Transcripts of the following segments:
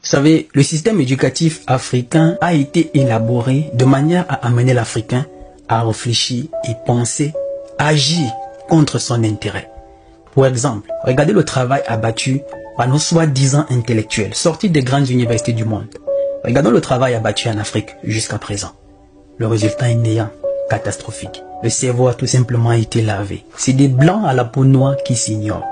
Vous savez, le système éducatif africain a été élaboré de manière à amener l'Africain à réfléchir et penser, agir contre son intérêt. Pour exemple, regardez le travail abattu par nos soi-disant intellectuels sortis des grandes universités du monde. Regardons le travail abattu en Afrique jusqu'à présent. Le résultat est néant, catastrophique. Le cerveau a tout simplement été lavé. C'est des blancs à la peau noire qui s'ignorent.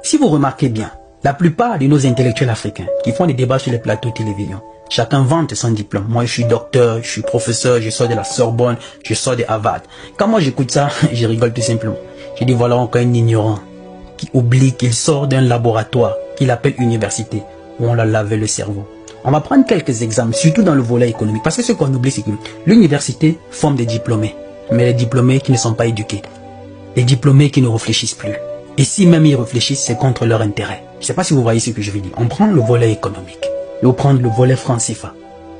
Si vous remarquez bien, la plupart de nos intellectuels africains qui font des débats sur les plateaux de télévision, chacun vante son diplôme. Moi, je suis docteur, je suis professeur, je sors de la Sorbonne, je sors de Harvard. Quand moi j'écoute ça, je rigole tout simplement. Je dis voilà encore un ignorant qui oublie qu'il sort d'un laboratoire qu'il appelle université, où on l'a lavé le cerveau. On va prendre quelques exemples, surtout dans le volet économique. Parce que ce qu'on oublie, c'est que l'université forme des diplômés. Mais les diplômés qui ne sont pas éduqués. Les diplômés qui ne réfléchissent plus. Et si même ils réfléchissent, c'est contre leur intérêt. Je ne sais pas si vous voyez ce que je veux dire. On prend le volet économique. Et on prend le volet franc CFA.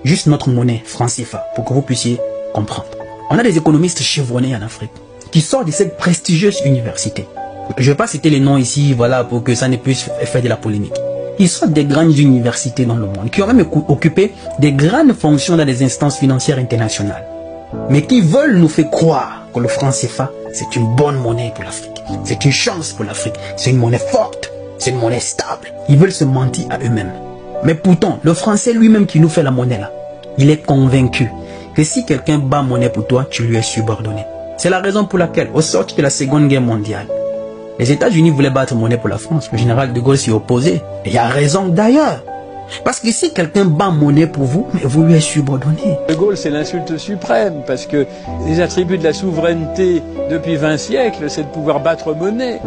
Juste notre monnaie, franc CFA, pour que vous puissiez comprendre. On a des économistes chevronnés en Afrique qui sortent de cette prestigieuse université. Je ne vais pas citer les noms ici, voilà, pour que ça ne puisse faire de la polémique. Ils sortent des grandes universités dans le monde, qui ont même occupé des grandes fonctions dans les instances financières internationales. Mais qui veulent nous faire croire que le franc CFA, c'est une bonne monnaie pour l'Afrique. C'est une chance pour l'Afrique. C'est une monnaie forte. C'est une monnaie stable. Ils veulent se mentir à eux-mêmes. Mais pourtant, le Français lui-même qui nous fait la monnaie là, il est convaincu que si quelqu'un bat monnaie pour toi, tu lui es subordonné. C'est la raison pour laquelle, au sortir de la Seconde Guerre mondiale, les États-Unis voulaient battre monnaie pour la France. Le général de Gaulle s'y opposait. Et il y a raison d'ailleurs. Parce que si quelqu'un bat monnaie pour vous, mais vous lui êtes subordonné. De Gaulle, c'est l'insulte suprême, parce que les attributs de la souveraineté depuis 20 siècles, c'est de pouvoir battre monnaie.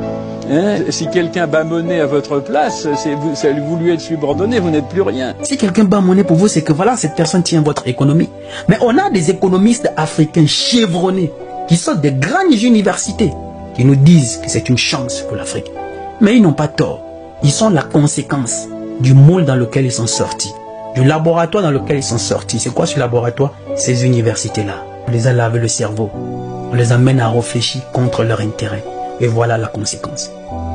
Hein? Si quelqu'un bat monnaie à votre place, vous lui êtes subordonné, vous n'êtes plus rien. Si quelqu'un bat monnaie pour vous, c'est que voilà, cette personne tient votre économie. Mais on a des économistes africains chevronnés qui sortent des grandes universités, qui nous disent que c'est une chance pour l'Afrique. Mais ils n'ont pas tort. Ils sont la conséquence du moule dans lequel ils sont sortis, du laboratoire dans lequel ils sont sortis. C'est quoi ce laboratoire? Ces universités-là. On les a lavé le cerveau. On les amène à réfléchir contre leur intérêt. Et voilà la conséquence.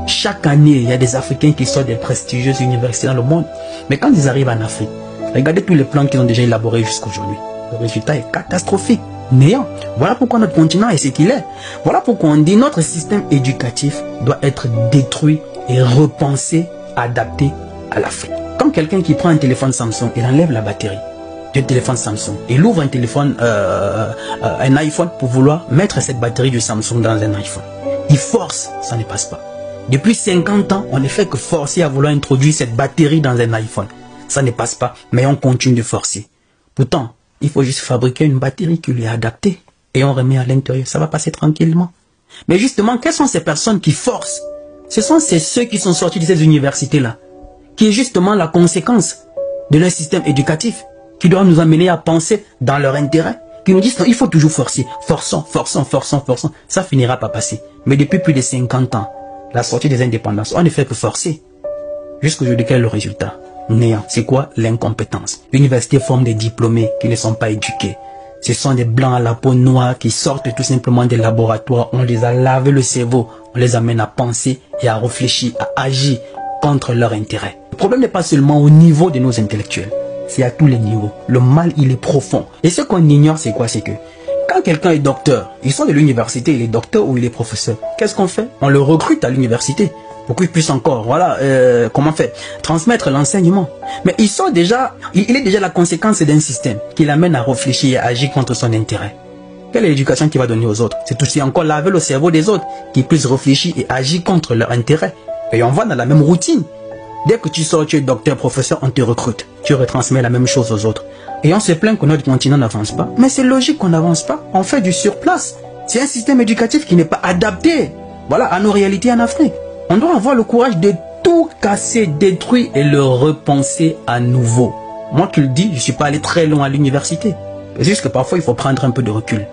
Chaque année, il y a des Africains qui sortent des prestigieuses universités dans le monde. Mais quand ils arrivent en Afrique, regardez tous les plans qu'ils ont déjà élaborés jusqu'aujourd'hui. Le résultat est catastrophique, néant. Voilà pourquoi notre continent est ce qu'il est. Voilà pourquoi on dit notre système éducatif doit être détruit et repensé, adapté à l'Afrique. Comme quelqu'un qui prend un téléphone Samsung, il enlève la batterie du téléphone Samsung. Il ouvre un téléphone, un iPhone pour vouloir mettre cette batterie du Samsung dans un iPhone. Il force, ça ne passe pas. Depuis 50 ans, on ne fait que forcer à vouloir introduire cette batterie dans un iPhone. Ça ne passe pas, mais on continue de forcer. Pourtant, il faut juste fabriquer une batterie qui lui est adaptée et on remet à l'intérieur. Ça va passer tranquillement. Mais justement, quelles sont ces personnes qui forcent? Ce sont ceux qui sont sortis de ces universités-là, qui est justement la conséquence de leur système éducatif, qui doit nous amener à penser dans leur intérêt, qui nous disent non, il faut toujours forcer, forçons, ça finira par passer. Mais depuis plus de 50 ans, la sortie des indépendances, on ne fait que forcer. Jusqu'aujourd'hui, quel est le résultat? Néant. C'est quoi? L'incompétence. L'université forme des diplômés qui ne sont pas éduqués. Ce sont des blancs à la peau noire qui sortent tout simplement des laboratoires. On les a lavé le cerveau, on les amène à penser et à réfléchir, à agir contre leur intérêt. Le problème n'est pas seulement au niveau de nos intellectuels, c'est à tous les niveaux. Le mal, il est profond. Et ce qu'on ignore, c'est quoi? C'est que quand quelqu'un est docteur, il sort de l'université, il est docteur ou il est professeur. Qu'est-ce qu'on fait? On le recrute à l'université pour qu'il puisse encore, voilà, comment faire? Transmettre l'enseignement. Mais il sort déjà, il est déjà la conséquence d'un système qui l'amène à réfléchir et à agir contre son intérêt. Quelle est l'éducation qu'il va donner aux autres? C'est aussi encore laver le cerveau des autres, qui puissent réfléchir et agir contre leur intérêt. Et on va dans la même routine. Dès que tu sors, tu es docteur, professeur, on te recrute. Tu retransmets la même chose aux autres. Et on se plaint que notre continent n'avance pas. Mais c'est logique qu'on n'avance pas. On fait du surplace. C'est un système éducatif qui n'est pas adapté, voilà, à nos réalités en Afrique. On doit avoir le courage de tout casser, détruire et le repenser à nouveau. Moi qui le dis, je ne suis pas allé très loin à l'université. C'est juste que parfois, il faut prendre un peu de recul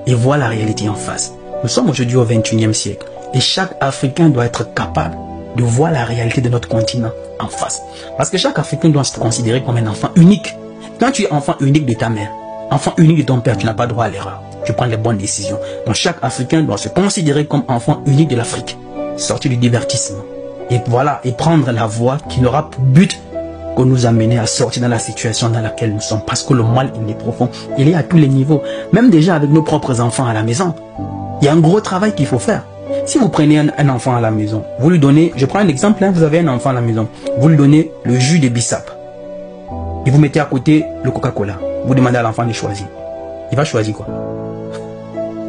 et voir la réalité en face. Nous sommes aujourd'hui au XXIe siècle. Et chaque Africain doit être capable de voir la réalité de notre continent en face. Parce que chaque Africain doit se considérer comme un enfant unique. Quand tu es enfant unique de ta mère, enfant unique de ton père, tu n'as pas droit à l'erreur. Tu prends les bonnes décisions. Donc chaque Africain doit se considérer comme enfant unique de l'Afrique. Sortir du divertissement. Et voilà, et prendre la voie qui n'aura pour but qu'on nous a mené à sortir dans la situation dans laquelle nous sommes. Parce que le mal, il est profond. Il est à tous les niveaux. Même déjà avec nos propres enfants à la maison. Il y a un gros travail qu'il faut faire. Si vous prenez un enfant à la maison, vous lui donnez, je prends un exemple, vous avez un enfant à la maison, vous lui donnez le jus de bissap. Et vous mettez à côté le Coca-Cola. Vous demandez à l'enfant de choisir. Il va choisir quoi?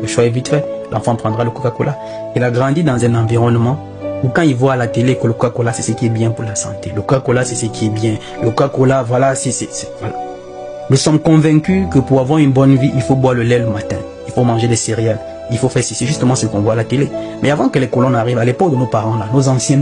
Le choix est vite fait. L'enfant prendra le Coca-Cola. Il a grandi dans un environnement où quand il voit à la télé que le Coca-Cola, c'est ce qui est bien pour la santé. Le Coca-Cola, c'est ce qui est bien. Le Coca-Cola, voilà, voilà. Nous sommes convaincus que pour avoir une bonne vie, il faut boire le lait le matin. Il faut manger des céréales. Il faut faire, c'est justement ce qu'on voit à la télé. Mais avant que les colons arrivent, à l'époque de nos parents, là, nos anciens,